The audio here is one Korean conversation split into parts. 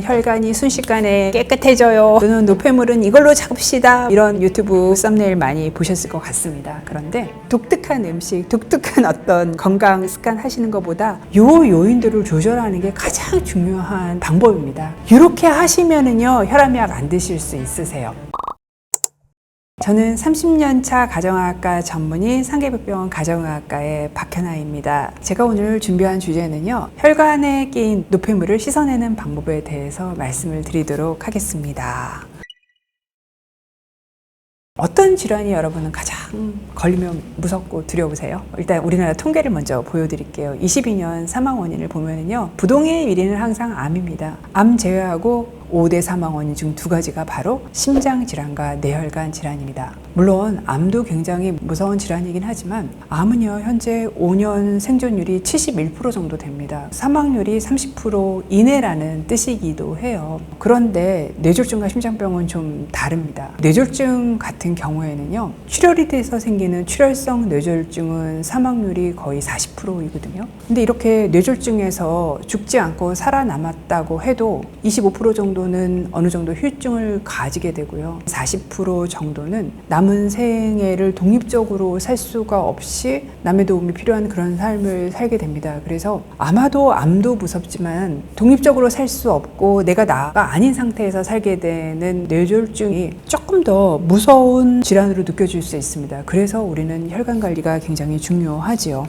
혈관이 순식간에 깨끗해져요. 또는 노폐물은 이걸로 잡읍시다. 이런 유튜브 썸네일 많이 보셨을 것 같습니다. 그런데 독특한 음식, 독특한 어떤 건강 습관 하시는 것보다 요 요인들을 조절하는 게 가장 중요한 방법입니다. 이렇게 하시면은요, 혈압약 안 드실 수 있으세요. 저는 30년차 가정의학과 전문의 상계백병원 가정의학과의 박현아입니다. 제가 오늘 준비한 주제는요, 혈관에 끼인 노폐물을 씻어내는 방법에 대해서 말씀을 드리도록 하겠습니다. 어떤 질환이 여러분은 가장 걸리면 무섭고 두려우세요? 일단 우리나라 통계를 먼저 보여드릴게요. 22년 사망 원인을 보면은요, 부동의 1위는 항상 암입니다. 암 제외하고 5대 사망 원인 중 2가지가 바로 심장질환과 뇌혈관 질환입니다. 물론 암도 굉장히 무서운 질환이긴 하지만 암은요, 현재 5년 생존율이 71% 정도 됩니다. 사망률이 30% 이내라는 뜻이기도 해요. 그런데 뇌졸중과 심장병은 좀 다릅니다. 뇌졸중 같은 경우에는요, 출혈이 돼서 생기는 출혈성 뇌졸중은 사망률이 거의 40%이거든요. 근데 이렇게 뇌졸중에서 죽지 않고 살아남았다고 해도 25% 정도는 어느 정도 후유증을 가지게 되고요. 40% 정도는 남은 생애를 독립적으로 살 수가 없이 남의 도움이 필요한 그런 삶을 살게 됩니다. 그래서 아마도 암도 무섭지만 독립적으로 살 수 없고 내가 나가 아닌 상태에서 살게 되는 뇌졸중이 조금 더 무서운 질환으로 느껴질 수 있습니다. 그래서 우리는 혈관 관리가 굉장히 중요하지요.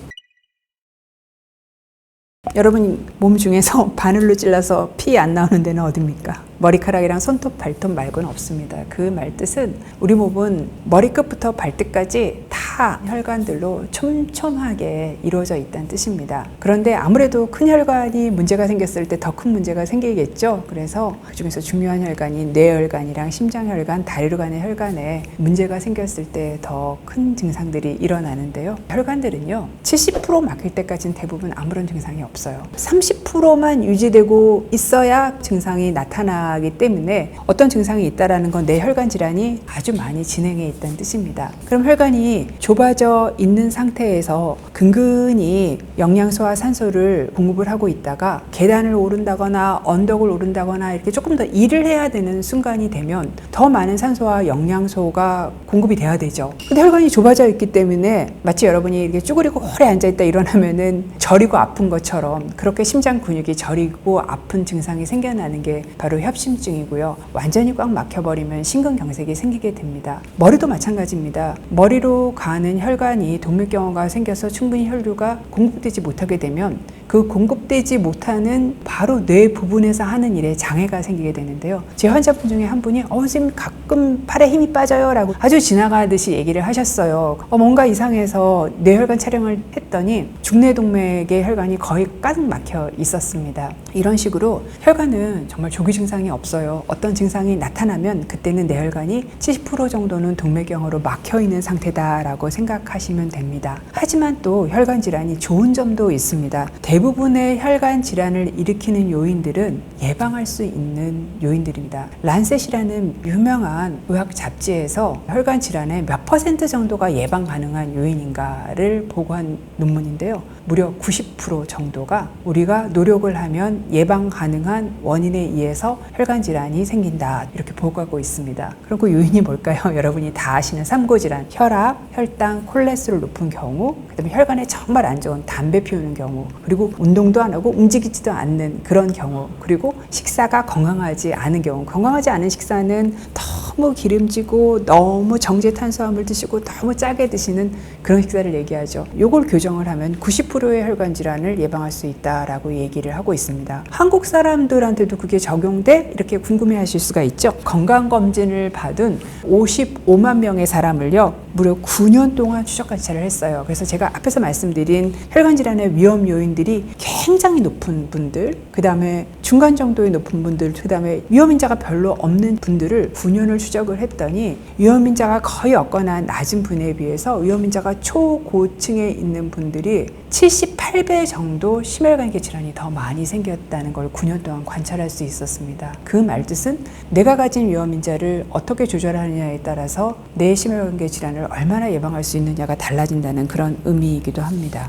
여러분 몸 중에서 바늘로 찔러서 피 안 나오는 데는 어딥니까? 머리카락이랑 손톱, 발톱 말고는 없습니다. 그 말뜻은 우리 몸은 머리끝부터 발끝까지 다 혈관들로 촘촘하게 이루어져 있다는 뜻입니다. 그런데 아무래도 큰 혈관이 문제가 생겼을 때 더 큰 문제가 생기겠죠. 그래서 그중에서 중요한 혈관이 뇌혈관이랑 심장혈관, 다리관의 혈관에 문제가 생겼을 때 더 큰 증상들이 일어나는데요. 혈관들은요, 70% 막힐 때까지는 대부분 아무런 증상이 없어요. 30%만 유지되고 있어야 증상이 나타나기 때문에 어떤 증상이 있다라는 건 내 혈관 질환이 아주 많이 진행해 있다는 뜻입니다. 그럼 혈관이 좁아져 있는 상태에서 근근히 영양소와 산소를 공급을 하고 있다가 계단을 오른다거나 언덕을 오른다거나 이렇게 조금 더 일을 해야 되는 순간이 되면 더 많은 산소와 영양소가 공급이 돼야 되죠. 근데 혈관이 좁아져 있기 때문에 마치 여러분이 이렇게 쭈그리고 오래 앉아있다 일어나면은 저리고 아픈 것처럼 그렇게 심장 근육이 저리고 아픈 증상이 생겨나는 게 바로 협심증이고요. 완전히 꽉 막혀버리면 심근경색이 생기게 됩니다. 머리도 마찬가지입니다. 머리로 가는 혈관이 동맥경화가 생겨서 충분히 혈류가 공급되지 못하게 되면 그 공급되지 못하는 바로 뇌 부분에서 하는 일에 장애가 생기게 되는데요. 제 환자분 중에 한 분이 선생님 가끔 팔에 힘이 빠져요 라고 아주 지나가듯이 얘기를 하셨어요. 뭔가 이상해서 뇌혈관 촬영을 했더니 중뇌동맥의 혈관이 거의 가득 막혀 있었습니다. 이런 식으로 혈관은 정말 조기 증상이 없어요. 어떤 증상이 나타나면 그때는 뇌혈관이 70% 정도는 동맥경화로 막혀 있는 상태다라고 생각하시면 됩니다. 하지만 또 혈관 질환이 좋은 점도 있습니다. 대부분의 혈관 질환을 일으키는 요인들은 예방할 수 있는 요인들입니다. 란셋이라는 유명한 의학 잡지에서 혈관 질환의 몇 % 정도가 예방 가능한 요인인가를 보고한 논문인데요. 무려 90% 정도가 우리가 노력을 하면 예방 가능한 원인에 의해서 혈관 질환이 생긴다, 이렇게 보고하고 있습니다. 그럼 그 요인이 뭘까요? 여러분이 다 아시는 삼고질환, 혈압, 혈당, 콜레스테롤 높은 경우, 그다음에 혈관에 정말 안 좋은 담배 피우는 경우, 그리고 운동도 안 하고 움직이지도 않는 그런 경우, 그리고 식사가 건강하지 않은 경우. 건강하지 않은 식사는 너무 기름지고 너무 정제 탄수화물 드시고 너무 짜게 드시는 그런 식사를 얘기하죠. 요걸 교정을 하면 90%의 혈관 질환을 예방할 수 있다라고 얘기를 하고 있습니다. 한국 사람들한테도 그게 적용돼? 이렇게 궁금해 하실 수가 있죠. 건강검진을 받은 55만 명의 사람을요, 무려 9년 동안 추적 관찰을 했어요. 그래서 제가 앞에서 말씀드린 혈관 질환의 위험 요인들이 굉장히 높은 분들, 그 다음에 중간 정도의 높은 분들, 그 다음에 위험인자가 별로 없는 분들을 9년을 추적을 했더니 위험인자가 거의 없거나 낮은 분에 비해서 위험인자가 초고층에 있는 분들이 78배 정도 심혈관계 질환이 더 많이 생겼다는 걸 9년 동안 관찰할 수 있었습니다. 그 말뜻은 내가 가진 위험인자를 어떻게 조절하느냐에 따라서 내 심혈관계 질환을 얼마나 예방할 수 있느냐가 달라진다는 그런 의미이기도 합니다.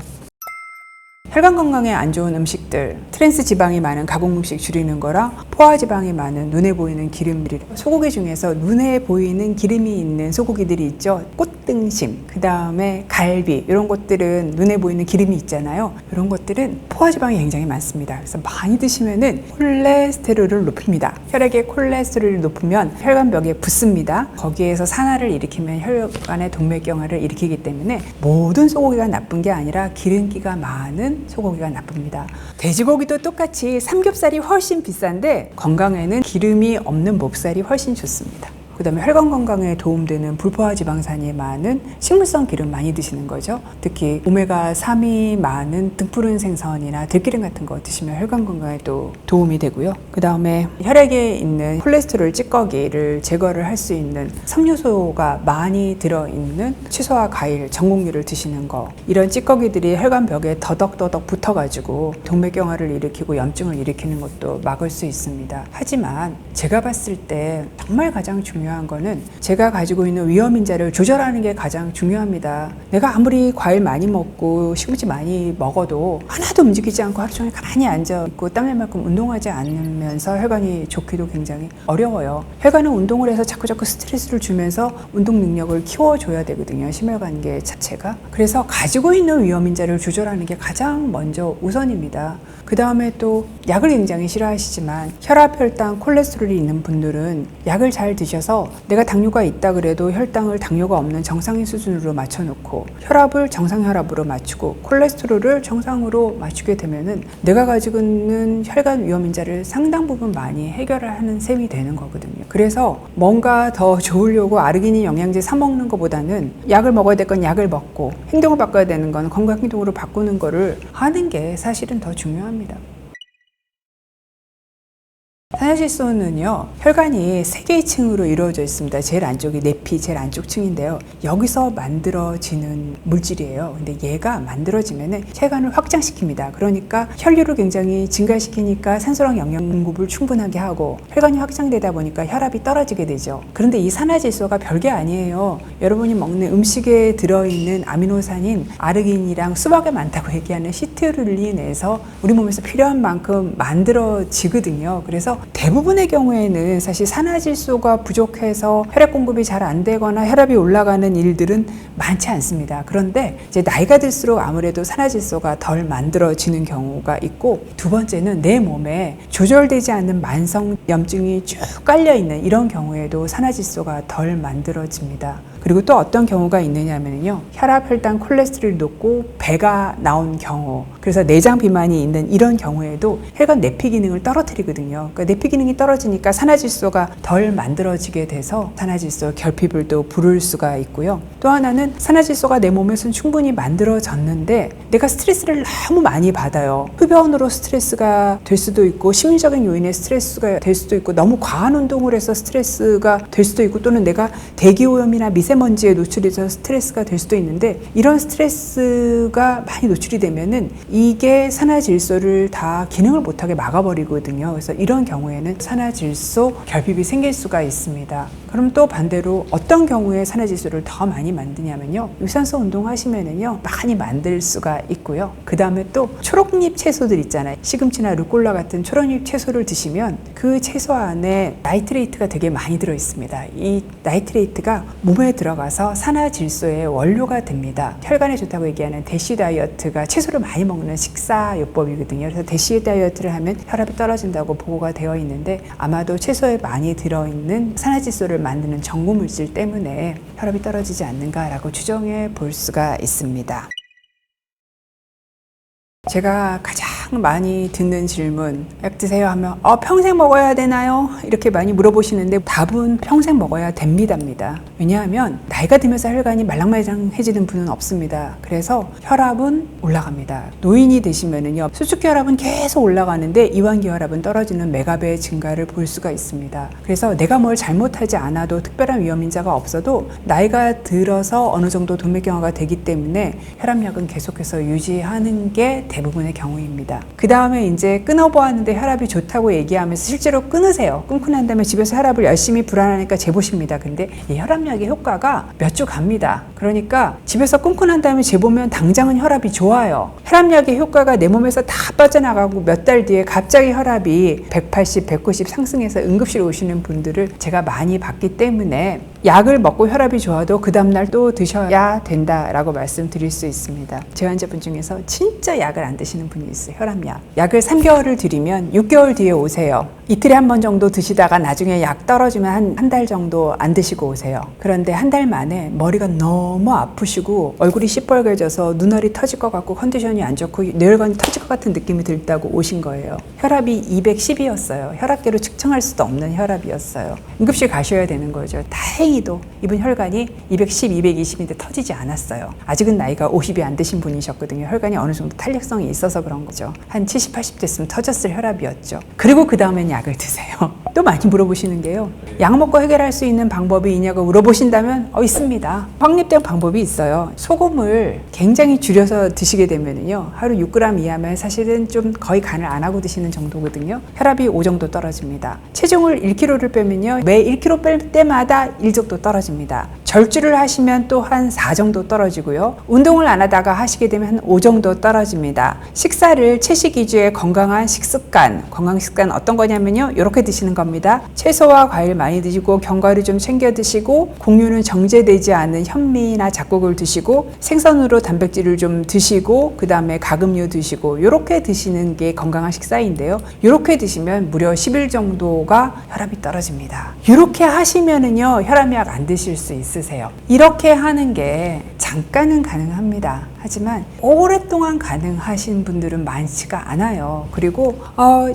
혈관 건강에 안 좋은 음식들, 트랜스 지방이 많은 가공 음식 줄이는 거랑 포화지방이 많은 눈에 보이는 기름들이, 소고기 중에서 눈에 보이는 기름이 있는 소고기들이 있죠. 꽃등심, 그 다음에 갈비, 이런 것들은 눈에 보이는 기름이 있잖아요. 이런 것들은 포화지방이 굉장히 많습니다. 그래서 많이 드시면은 콜레스테롤을 높입니다. 혈액의 콜레스테롤이 높으면 혈관벽에 붙습니다. 거기에서 산화를 일으키면 혈관의 동맥경화를 일으키기 때문에 모든 소고기가 나쁜 게 아니라 기름기가 많은 소고기가 나쁩니다. 돼지고기도 똑같이 삼겹살이 훨씬 비싼데 건강에는 기름이 없는 목살이 훨씬 좋습니다. 그 다음에 혈관 건강에 도움되는 불포화 지방산이 많은 식물성 기름 많이 드시는 거죠. 특히 오메가3이 많은 등푸른 생선이나 들기름 같은 거 드시면 혈관 건강에 또 도움이 되고요. 그 다음에 혈액에 있는 콜레스테롤 찌꺼기를 제거를 할 수 있는 섬유소가 많이 들어있는 채소와 과일, 전곡류를 드시는 거, 이런 찌꺼기들이 혈관벽에 더덕더덕 붙어가지고 동맥경화를 일으키고 염증을 일으키는 것도 막을 수 있습니다. 하지만 제가 봤을 때 정말 가장 중요한 거는 제가 가지고 있는 위험인자를 조절하는 게 가장 중요합니다. 내가 아무리 과일 많이 먹고 시금치 많이 먹어도 하나도 움직이지 않고 하루 종일 가만히 앉아있고 땀날 만큼 운동하지 않으면서 혈관이 좋기도 굉장히 어려워요. 혈관은 운동을 해서 자꾸 스트레스를 주면서 운동 능력을 키워줘야 되거든요. 심혈관계 자체가. 그래서 가지고 있는 위험인자를 조절하는 게 가장 먼저 우선입니다. 그 다음에 또 약을 굉장히 싫어하시지만 혈압, 혈당, 콜레스테롤이 있는 분들은 약을 잘 드셔서 내가 당뇨가 있다 그래도 혈당을 당뇨가 없는 정상인 수준으로 맞춰놓고 혈압을 정상 혈압으로 맞추고 콜레스테롤을 정상으로 맞추게 되면은 내가 가지고 있는 혈관 위험인자를 상당 부분 많이 해결을 하는 셈이 되는 거거든요. 그래서 뭔가 더 좋으려고 아르기닌 영양제 사 먹는 것보다는 약을 먹어야 될 건 약을 먹고 행동을 바꿔야 되는 건 건강 행동으로 바꾸는 거를 하는 게 사실은 더 중요합니다. 산화질소는요, 혈관이 3개의 층으로 이루어져 있습니다. 제일 안쪽이 내피, 제일 안쪽 층인데요. 여기서 만들어지는 물질이에요. 근데 얘가 만들어지면은 혈관을 확장시킵니다. 그러니까 혈류를 굉장히 증가시키니까 산소랑 영양 공급을 충분하게 하고 혈관이 확장되다 보니까 혈압이 떨어지게 되죠. 그런데 이 산화질소가 별게 아니에요. 여러분이 먹는 음식에 들어있는 아미노산인 아르기닌이랑 수박에 많다고 얘기하는 시트룰린에서 우리 몸에서 필요한 만큼 만들어지거든요. 그래서 대부분의 경우에는 사실 산화질소가 부족해서 혈액 공급이 잘 안 되거나 혈압이 올라가는 일들은 많지 않습니다. 그런데 이제 나이가 들수록 아무래도 산화질소가 덜 만들어지는 경우가 있고, 두 번째는 내 몸에 조절되지 않는 만성 염증이 쭉 깔려 있는 이런 경우에도 산화질소가 덜 만들어집니다. 그리고 또 어떤 경우가 있느냐면요, 혈압, 혈당, 콜레스테롤이 높고 배가 나온 경우, 그래서 내장 비만이 있는 이런 경우에도 혈관 내피 기능을 떨어뜨리거든요. 그러니까 내피 기능이 떨어지니까 산화질소가 덜 만들어지게 돼서 산화질소 결핍을 또 부를 수가 있고요. 또 하나는 산화질소가 내 몸에서는 충분히 만들어졌는데 내가 스트레스를 너무 많이 받아요. 흡연으로 스트레스가 될 수도 있고, 심리적인 요인의 스트레스가 될 수도 있고, 너무 과한 운동을 해서 스트레스가 될 수도 있고, 또는 내가 대기오염이나 미세먼지에 노출돼서 스트레스가 될 수도 있는데, 이런 스트레스가 많이 노출이 되면은 이게 산화질소를 다 기능을 못하게 막아버리거든요. 그래서 이런 경우에는 산화질소 결핍이 생길 수가 있습니다. 그럼 또 반대로 어떤 경우에 산화질소를 더 많이 만드냐면요, 유산소 운동하시면은요 많이 만들 수가 있고요. 그 다음에 또 초록잎 채소들 있잖아요. 시금치나 루꼴라 같은 초록잎 채소를 드시면 그 채소 안에 나이트레이트가 되게 많이 들어 있습니다. 이 나이트레이트가 몸에 들어가서 산화질소의 원료가 됩니다. 혈관에 좋다고 얘기하는 대시 다이어트가 채소를 많이 먹는 식사요법이거든요. 그래서 대시 다이어트를 하면 혈압이 떨어진다고 보고가 되어 있는데, 아마도 채소에 많이 들어있는 산화질소를 만드는 전고물질 때문에 혈압이 떨어지지 않는가라고 추정해 볼 수가 있습니다. 제가 가장 많이 듣는 질문, 약 드세요 하면 평생 먹어야 되나요? 이렇게 많이 물어보시는데 답은 평생 먹어야 됩니다입니다. 왜냐하면 나이가 들면서 혈관이 말랑말랑해지는 분은 없습니다. 그래서 혈압은 올라갑니다. 노인이 되시면은요, 수축혈압은 계속 올라가는데 이완기 혈압은 떨어지는 메가배 증가를 볼 수가 있습니다. 그래서 내가 뭘 잘못하지 않아도, 특별한 위험인자가 없어도 나이가 들어서 어느 정도 동맥경화가 되기 때문에 혈압약은 계속해서 유지하는 게 대부분의 경우입니다. 됩니다. 그 다음에 이제 끊어보았는데 혈압이 좋다고 얘기하면서 실제로 끊으세요. 끊고 난 다음에 집에서 혈압을 열심히 불안하니까 재보십니다. 근데 이 혈압약의 효과가 몇 주 갑니다. 그러니까 집에서 끊고 난 다음에 재보면 당장은 혈압이 좋아요. 혈압약의 효과가 내 몸에서 다 빠져나가고 몇 달 뒤에 갑자기 혈압이 180, 190 상승해서 응급실 오시는 분들을 제가 많이 봤기 때문에 약을 먹고 혈압이 좋아도 그 다음날 또 드셔야 된다라고 말씀드릴 수 있습니다. 제 환자분 중에서 진짜 약을 안 드시는 분이 있어요. 혈압약. 약을 3개월을 드리면 6개월 뒤에 오세요. 이틀에 한 번 정도 드시다가 나중에 약 떨어지면 한 달 정도 안 드시고 오세요. 그런데 한 달 만에 머리가 너무 아프시고 얼굴이 시뻘개져서 눈알이 터질 것 같고 컨디션이 안 좋고 뇌혈관이 터질 것 같은 느낌이 들다고 오신 거예요. 혈압이 210이었어요. 혈압계로 측정할 수도 없는 혈압이었어요. 응급실 가셔야 되는 거죠. 다행히도 이분 혈관이 210, 220인데 터지지 않았어요. 아직은 나이가 50이 안 되신 분이셨거든요. 혈관이 어느 정도 탄력성이 있어서 그런 거죠. 한 70, 80 됐으면 터졌을 혈압이었죠. 그리고 그 다음엔 약을 드세요. 또 많이 물어보시는 게요. 약 먹고 해결할 수 있는 방법이 있냐고 물어보신다면 있습니다. 확립된 방법이 있어요. 소금을 굉장히 줄여서 드시게 되면요. 하루 6g 이하면 사실은 좀 거의 간을 안 하고 드시는 정도거든요. 혈압이 5 정도 떨어집니다. 체중을 1kg를 빼면요. 매 1kg 뺄 때마다 1 정도 떨어집니다. 절주를 하시면 또 한 4 정도 떨어지고요. 운동을 안 하다가 하시게 되면 한 5 정도 떨어집니다. 식사를 채식 위주의 건강한 식습관, 건강 식습관 어떤 거냐면요. 이렇게 드시는 겁니다. 채소와 과일 많이 드시고 견과류 좀 챙겨 드시고 곡류는 정제되지 않은 현미나 잡곡을 드시고 생선으로 단백질을 좀 드시고 그 다음에 가금류 드시고 이렇게 드시는 게 건강한 식사인데요. 이렇게 드시면 무려 10일 정도가 혈압이 떨어집니다. 이렇게 하시면은요 혈압약 안 드실 수 있으세요. 이렇게 하는 게 잠깐은 가능합니다. 하지만 오랫동안 가능하신 분들은 많지가 않아요. 그리고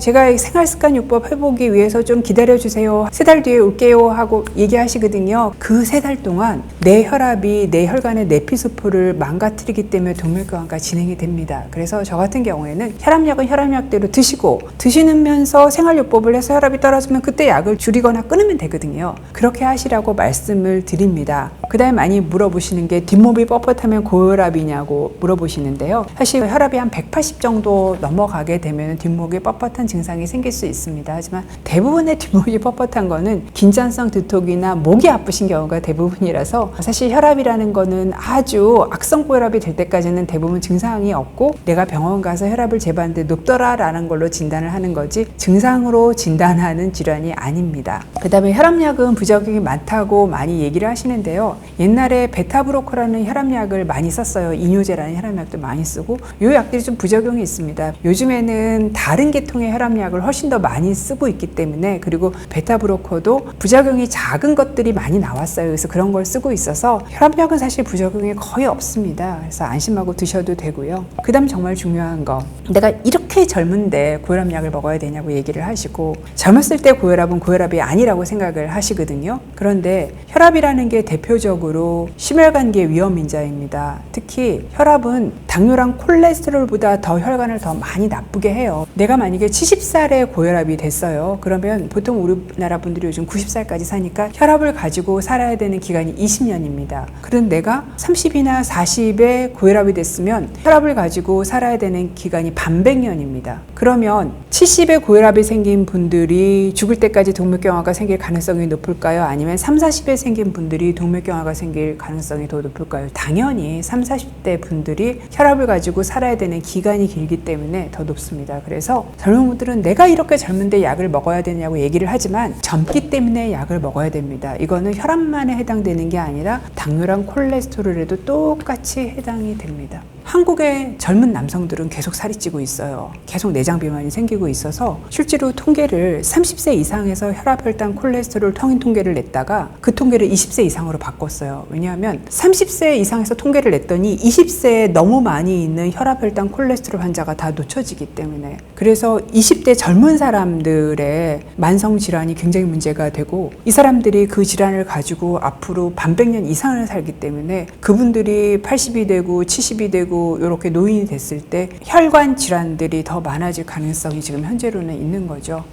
제가 생활습관요법 해보기 위해서 좀 기다려주세요. 3달 뒤에 올게요 하고 얘기하시거든요. 그 3달 동안 내 혈압이 내 혈관의 내피수포를 망가뜨리기 때문에 동맥경화가 진행이 됩니다. 그래서 저 같은 경우에는 혈압약은 혈압약대로 드시고 드시면서 생활요법을 해서 혈압이 떨어지면 그때 약을 줄이거나 끊으면 되거든요. 그렇게 하시라고 말씀을 드립니다. 그 다음에 많이 물어보시는 게 뒷목이 뻣뻣하면 고혈압이냐고 물어보시는데요. 사실 혈압이 한 180 정도 넘어가게 되면 뒷목이 뻣뻣한 증상이 생길 수 있습니다. 하지만 대부분의 뒷목이 뻣뻣한 거는 긴장성 두통이나 목이 아프신 경우가 대부분이라서 사실 혈압이라는 거는 아주 악성 고혈압이 될 때까지는 대부분 증상이 없고 내가 병원 가서 혈압을 재봤는데 높더라라는 걸로 진단을 하는 거지 증상으로 진단하는 질환이 아닙니다. 그 다음에 혈압약은 부작용이 많다고 많이 얘기를 하시는데요. 옛날에 베타브로커라는 혈압약을 많이 썼어요. 이뇨제라는 혈압약도 많이 쓰고 이 약들이 좀 부작용이 있습니다. 요즘에는 다른 계통의 혈압약을 훨씬 더 많이 쓰고 있기 때문에 그리고 베타브로커도 부작용이 작은 것들이 많이 나왔어요. 그래서 그런 걸 쓰고 있어서 혈압약은 사실 부작용이 거의 없습니다. 그래서 안심하고 드셔도 되고요. 그 다음 정말 중요한 거 내가 이렇게 젊은데 고혈압약을 먹어야 되냐고 얘기를 하시고 젊었을 때 고혈압은 고혈압이 아니라고 생각을 하시거든요. 그런데 혈압이라는 게 대표적으로 심혈관계 위험인자입니다. 특히 혈압은 당뇨랑 콜레스테롤보다 더 혈관을 더 많이 나쁘게 해요. 내가 만약에 70살에 고혈압이 됐어요. 그러면 보통 우리나라 분들이 요즘 90살까지 사니까 혈압을 가지고 살아야 되는 기간이 20년입니다. 그런데 내가 30이나 40에 고혈압이 됐으면 혈압을 가지고 살아야 되는 기간이 반백년입니다. 그러면 70에 고혈압이 생긴 분들이 죽을 때까지 동맥경화가 생길 가능성이 높을까요? 아니면 30, 40에 생긴 분들이 동맥경화가 생길 가능성이 더 높을까요? 당연히 30, 40대 분들이 혈압을 가지고 살아야 되는 기간이 길기 때문에 더 높습니다. 그래서 젊은 분들은 내가 이렇게 젊은데 약을 먹어야 되냐고 얘기를 하지만 젊기 때문에 약을 먹어야 됩니다. 이거는 혈압만에 해당되는 게 아니라 당뇨랑 콜레스테롤에도 똑같이 해당이 됩니다. 한국의 젊은 남성들은 계속 살이 찌고 있어요. 계속 내장 비만이 생기고 있어서 실제로 통계를 30세 이상에서 혈압, 혈당, 콜레스테롤 통인 통계를 냈다가 그 통계를 20세 이상으로 바꿨어요. 왜냐하면 30세 이상에서 통계를 냈더니 20세에 너무 많이 있는 혈압, 혈당, 콜레스테롤 환자가 다 놓쳐지기 때문에 그래서 20대 젊은 사람들의 만성 질환이 굉장히 문제가 되고 이 사람들이 그 질환을 가지고 앞으로 반백년 이상을 살기 때문에 그분들이 80이 되고 70이 되고 이렇게 노인이 됐을 때 혈관 질환들이 더 많아질 가능성이 지금 현재로는 있는 거죠.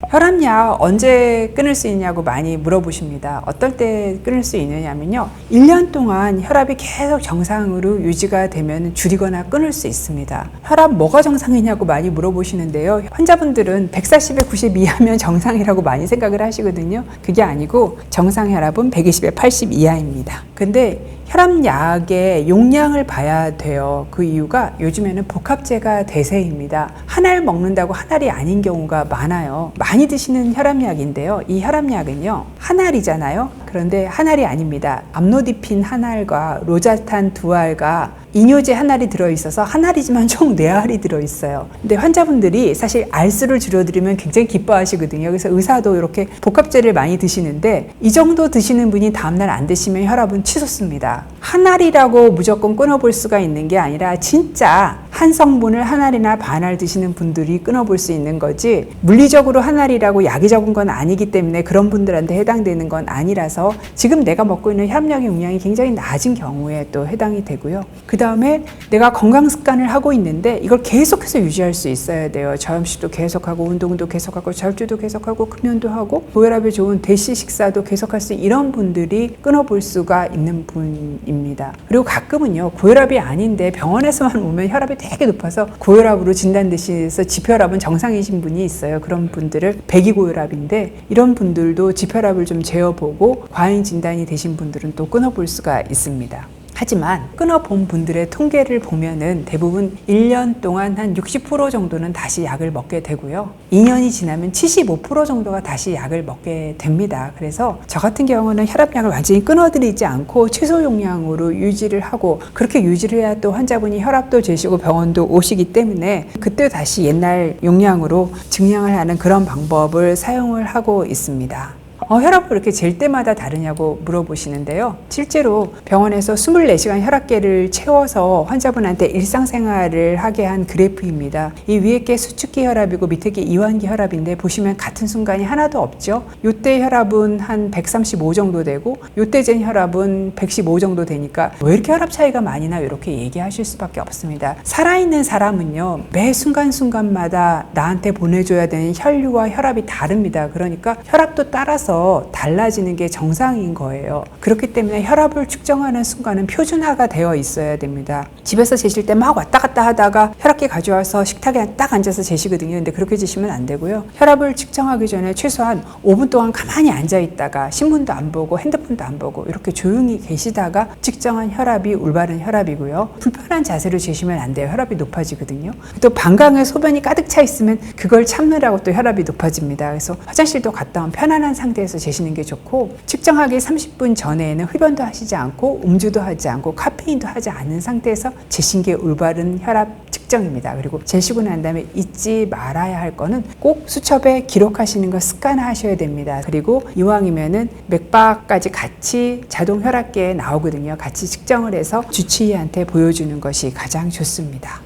혈압약 언제 끊을 수 있냐고 많이 물어보십니다. 어떨 때 끊을 수 있느냐면요, 1년 동안 혈압이 계속 정상으로 유지가 되면 줄이거나 끊을 수 있습니다. 혈압 뭐가 정상이냐고 많이 물어보시는데요, 환자분들은 140에 90 이하면 정상이라고 많이 생각을 하시거든요. 그게 아니고 정상 혈압은 120에 80 이하입니다. 근데 혈압약의 용량을 봐야 돼요. 그 이유가 요즘에는 복합제가 대세입니다. 한 알 먹는다고 한 알이 아닌 경우가 많아요. 많이 드시는 혈압약인데요, 이 혈압약은요, 한 알이잖아요. 그런데 한 알이 아닙니다. 암로디핀 한 알과 로자탄 두 알과 이뇨제 한 알이 들어있어서 한 알이지만 총 4알이 들어있어요. 근데 환자분들이 사실 알수를 줄여드리면 굉장히 기뻐하시거든요. 그래서 의사도 이렇게 복합제를 많이 드시는데, 이 정도 드시는 분이 다음날 안 드시면 혈압은 치솟습니다. 한 알이라고 무조건 끊어볼 수가 있는 게 아니라 진짜 한 성분을 한 알이나 반 알 드시는 분들이 끊어볼 수 있는 거지, 물리적으로 한 알이라고 약이 적은 건 아니기 때문에 그런 분들한테 해당되는 건 아니라서 지금 내가 먹고 있는 혈압약의 용량이 굉장히 낮은 경우에 또 해당이 되고요. 그 다음에 내가 건강 습관을 하고 있는데 이걸 계속해서 유지할 수 있어야 돼요. 저염식도 계속하고 운동도 계속하고 절주도 계속하고 금연도 하고 고혈압에 좋은 대시 식사도 계속할 수 있는 이런 분들이 끊어볼 수가 있는 분입니다. 그리고 가끔은요, 고혈압이 아닌데 병원에서만 오면 혈압이 되게 높아서 고혈압으로 진단되셔서 지표혈압은 정상이신 분이 있어요. 그런 분들을 배기고혈압인데, 이런 분들도 지표혈압을 좀 재어보고 과잉 진단이 되신 분들은 또 끊어볼 수가 있습니다. 하지만 끊어본 분들의 통계를 보면은 대부분 1년 동안 한 60% 정도는 다시 약을 먹게 되고요. 2년이 지나면 75% 정도가 다시 약을 먹게 됩니다. 그래서 저 같은 경우는 혈압약을 완전히 끊어드리지 않고 최소 용량으로 유지를 하고, 그렇게 유지를 해야 또 환자분이 혈압도 재시고 병원도 오시기 때문에 그때 다시 옛날 용량으로 증량을 하는 그런 방법을 사용을 하고 있습니다. 혈압을 이렇게 잴 때마다 다르냐고 물어보시는데요. 실제로 병원에서 24시간 혈압계를 채워서 환자분한테 일상생활을 하게 한 그래프입니다. 이 위에 게 수축기 혈압이고 밑에 게 이완기 혈압인데, 보시면 같은 순간이 하나도 없죠. 요때 혈압은 한 135 정도 되고 요때 잰 혈압은 115 정도 되니까 왜 이렇게 혈압 차이가 많이 나, 이렇게 얘기하실 수밖에 없습니다. 살아있는 사람은요, 매 순간순간마다 나한테 보내줘야 되는 혈류와 혈압이 다릅니다. 그러니까 혈압도 따라서 달라지는 게 정상인 거예요. 그렇기 때문에 혈압을 측정하는 순간은 표준화가 되어 있어야 됩니다. 집에서 재실 때 막 왔다 갔다 하다가 혈압계 가져와서 식탁에 딱 앉아서 재시거든요. 근데 그렇게 재시면 안 되고요. 혈압을 측정하기 전에 최소한 5분 동안 가만히 앉아 있다가 신문도 안 보고 핸드폰도 안 보고 이렇게 조용히 계시다가 측정한 혈압이 올바른 혈압이고요. 불편한 자세로 재시면 안 돼요. 혈압이 높아지거든요. 또 방광에 소변이 가득 차 있으면 그걸 참느라고 또 혈압이 높아집니다. 그래서 화장실도 갔다 온 편안한 상태에서 재시는 게 좋고, 측정하기 30분 전에는 흡연도 하시지 않고 음주도 하지 않고 카페인도 하지 않은 상태에서 재신 게 올바른 혈압 측정입니다. 그리고 재시고 난 다음에 잊지 말아야 할 거는 꼭 수첩에 기록하시는 거 습관화하셔야 됩니다. 그리고 이왕이면은 맥박까지 같이 자동 혈압계에 나오거든요. 같이 측정을 해서 주치의한테 보여주는 것이 가장 좋습니다.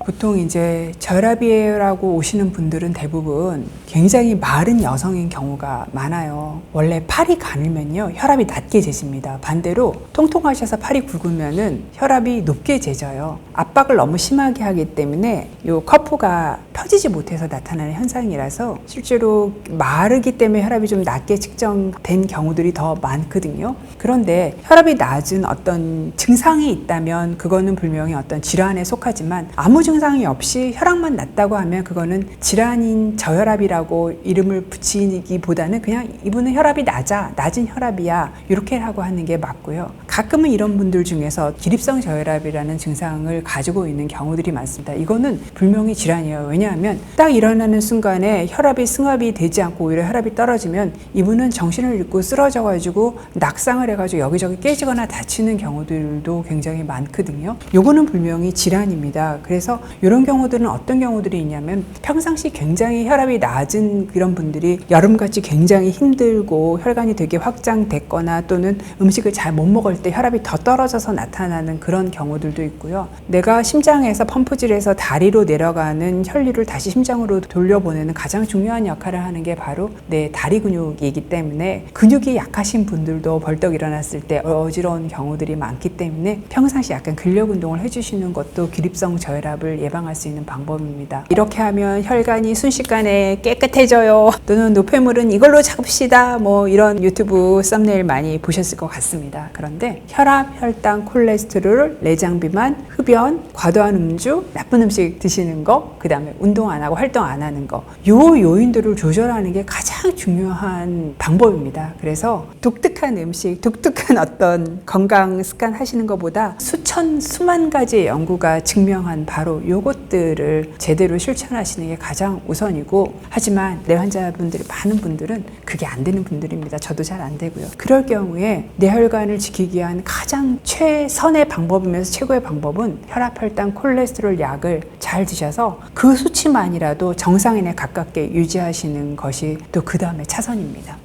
보통 이제 저혈압이에요라고 오시는 분들은 대부분 굉장히 마른 여성인 경우가 많아요. 원래 팔이 가늘면요, 혈압이 낮게 재집니다. 반대로 통통하셔서 팔이 굵으면은 혈압이 높게 재져요. 압박을 너무 심하게 하기 때문에 요 커프가 펴지지 못해서 나타나는 현상이라서 실제로 마르기 때문에 혈압이 좀 낮게 측정된 경우들이 더 많거든요. 그런데 혈압이 낮은 어떤 증상이 있다면 그거는 분명히 어떤 질환에 속하지만, 아무 증상이 없이 혈압만 낮다고 하면 그거는 질환인 저혈압이라고 이름을 붙이기보다는 그냥 이분은 혈압이 낮은 혈압이야, 이렇게 하고 하는 게 맞고요. 가끔은 이런 분들 중에서 기립성 저혈압이라는 증상을 가지고 있는 경우들이 많습니다. 이거는 분명히 질환이에요. 왜냐하면 딱 일어나는 순간에 혈압이 승합이 되지 않고 오히려 혈압이 떨어지면 이분은 정신을 잃고 쓰러져 가지고 낙상을 해가지고 여기저기 깨지거나 다치는 경우들도 굉장히 많거든요. 요거는 분명히 질환입니다. 그래서 이런 경우들은 어떤 경우들이 있냐면, 평상시 굉장히 혈압이 낮은 그런 분들이 여름같이 굉장히 힘들고 혈관이 되게 확장됐거나 또는 음식을 잘 못 먹을 때 때 혈압이 더 떨어져서 나타나는 그런 경우들도 있고요. 내가 심장에서 펌프질해서 다리로 내려가는 혈류를 다시 심장으로 돌려보내는 가장 중요한 역할을 하는 게 바로 내 다리 근육이기 때문에 근육이 약하신 분들도 벌떡 일어났을 때 어지러운 경우들이 많기 때문에 평상시 약간 근력 운동을 해주시는 것도 기립성 저혈압을 예방할 수 있는 방법입니다. 이렇게 하면 혈관이 순식간에 깨끗해져요. 또는 노폐물은 이걸로 잡읍시다. 뭐 이런 유튜브 썸네일 많이 보셨을 것 같습니다. 그런데 혈압, 혈당, 콜레스테롤, 내장 비만, 흡연, 과도한 음주, 나쁜 음식 드시는 거, 그 다음에 운동 안 하고 활동 안 하는 거, 요 요인들을 조절하는 게 가장 중요한 방법입니다. 그래서 독특한 음식, 독특한 어떤 건강 습관 하시는 것보다 수만 가지의 연구가 증명한 바로 요것들을 제대로 실천하시는 게 가장 우선이고, 하지만 내 환자분들이 많은 분들은 그게 안 되는 분들입니다. 저도 잘 안 되고요. 그럴 경우에 뇌혈관을 지키기 위한 가장 최선의 방법이면서 최고의 방법은 혈압, 혈당, 콜레스테롤 약을 잘 드셔서 그 수치만이라도 정상인에 가깝게 유지하시는 것이 또 그 다음에 차선입니다.